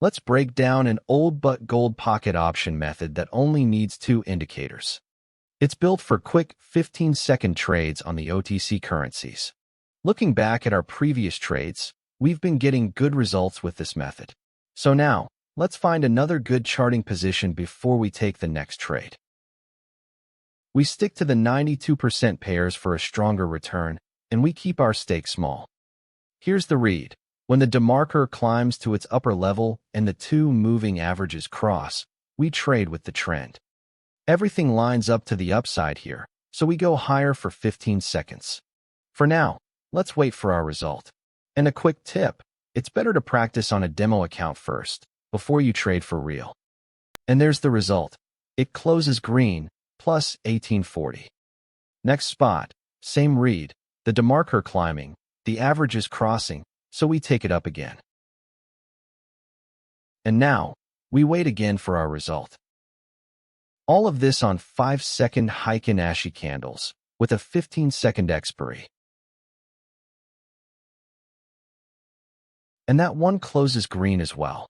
Let's break down an old but gold pocket option method that only needs 2 indicators. It's built for quick 15-second trades on the OTC currencies. Looking back at our previous trades, we've been getting good results with this method. So now, let's find another good charting position before we take the next trade. We stick to the 92% pairs for a stronger return, and we keep our stake small. Here's the read. When the DeMarker climbs to its upper level and the 2 moving averages cross, we trade with the trend. Everything lines up to the upside here, so we go higher for 15 seconds. For now, let's wait for our result. And a quick tip, it's better to practice on a demo account first, before you trade for real. And there's the result. It closes green, plus 1840. Next spot, same read, the DeMarker climbing, the averages crossing, so we take it up again. And now, we wait again for our result. All of this on 5-second Heikin Ashi candles, with a 15-second expiry. And that one closes green as well.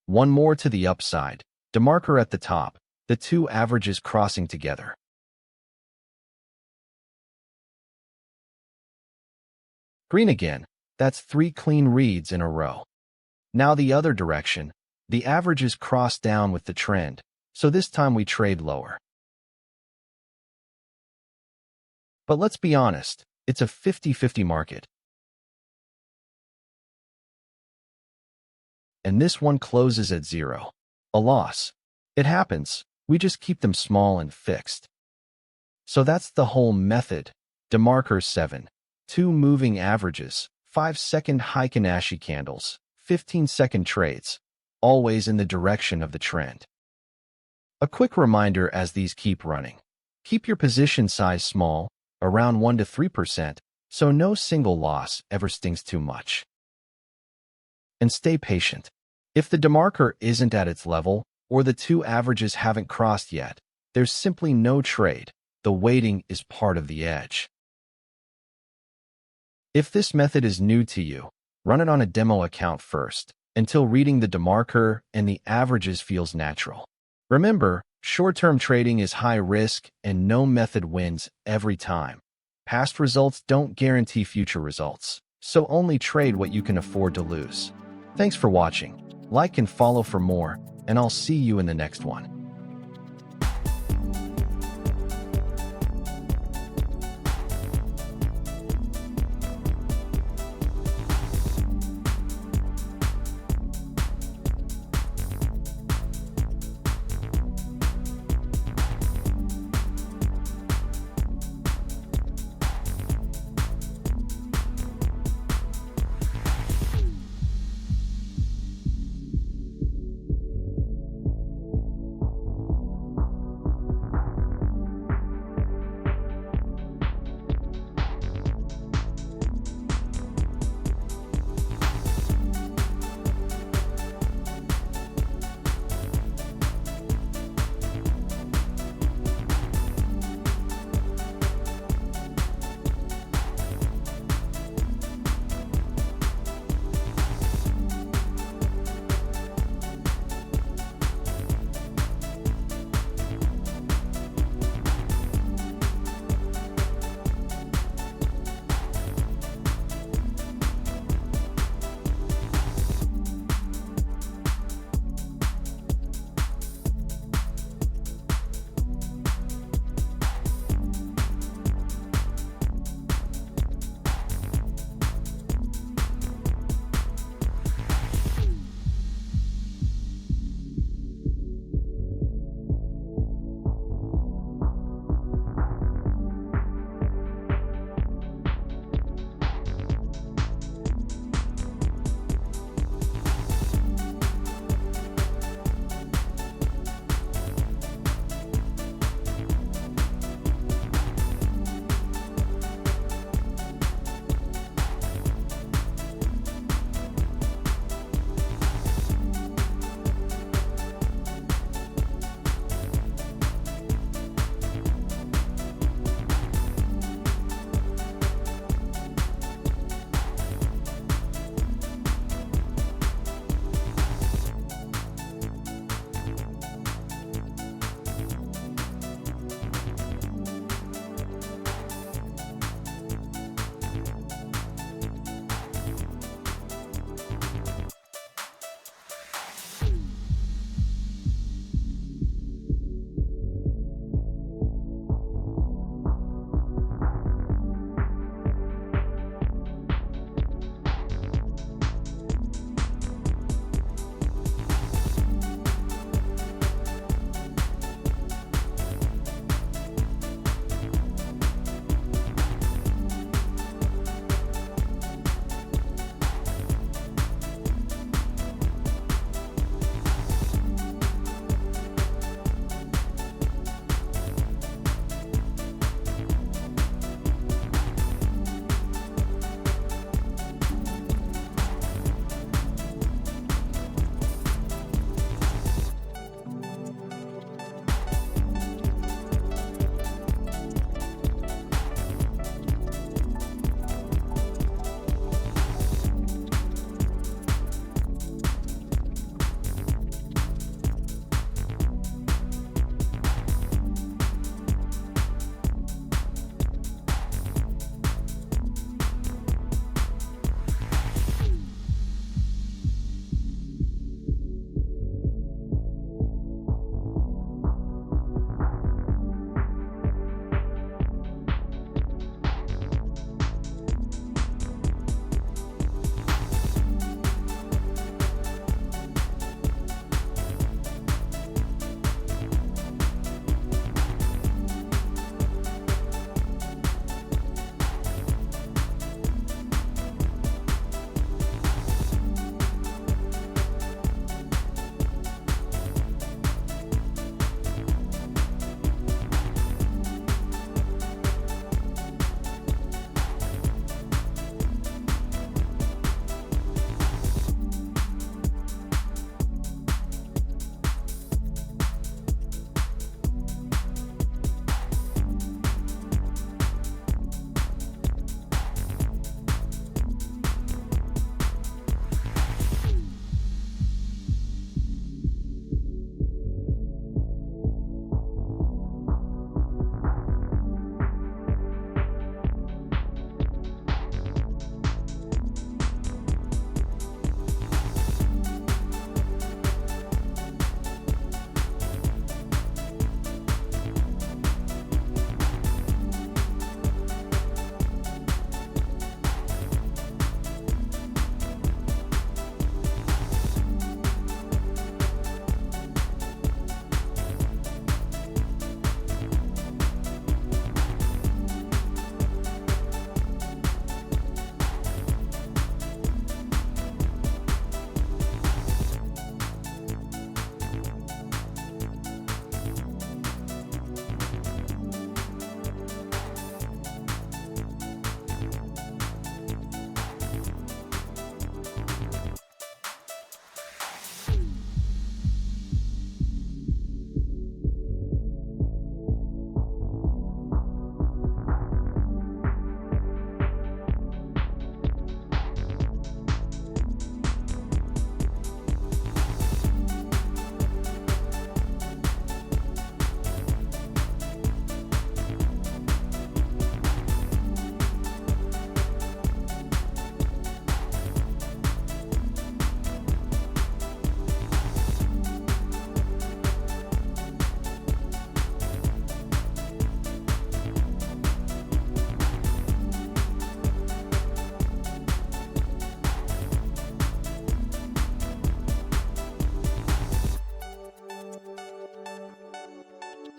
One more to the upside, DeMarker at the top, the 2 averages crossing together. Green again, that's 3 clean reads in a row. Now the other direction, the averages cross down with the trend, so this time we trade lower. But let's be honest, it's a 50-50 market. And this one closes at 0. A loss. It happens, we just keep them small and fixed. So that's the whole method. DeMarker 7. 2 moving averages, 5-second Heikin Ashi candles, 15-second trades, always in the direction of the trend. A quick reminder as these keep running. Keep your position size small, around 1 to 3%, so no single loss ever stings too much. And stay patient. If the DeMarker isn't at its level, or the 2 averages haven't crossed yet, there's simply no trade. The waiting is part of the edge. If this method is new to you, run it on a demo account first, until reading the DeMarker and the averages feels natural. Remember, short-term trading is high risk and no method wins every time. Past results don't guarantee future results, so only trade what you can afford to lose. Thanks for watching. Like and follow for more, and I'll see you in the next one.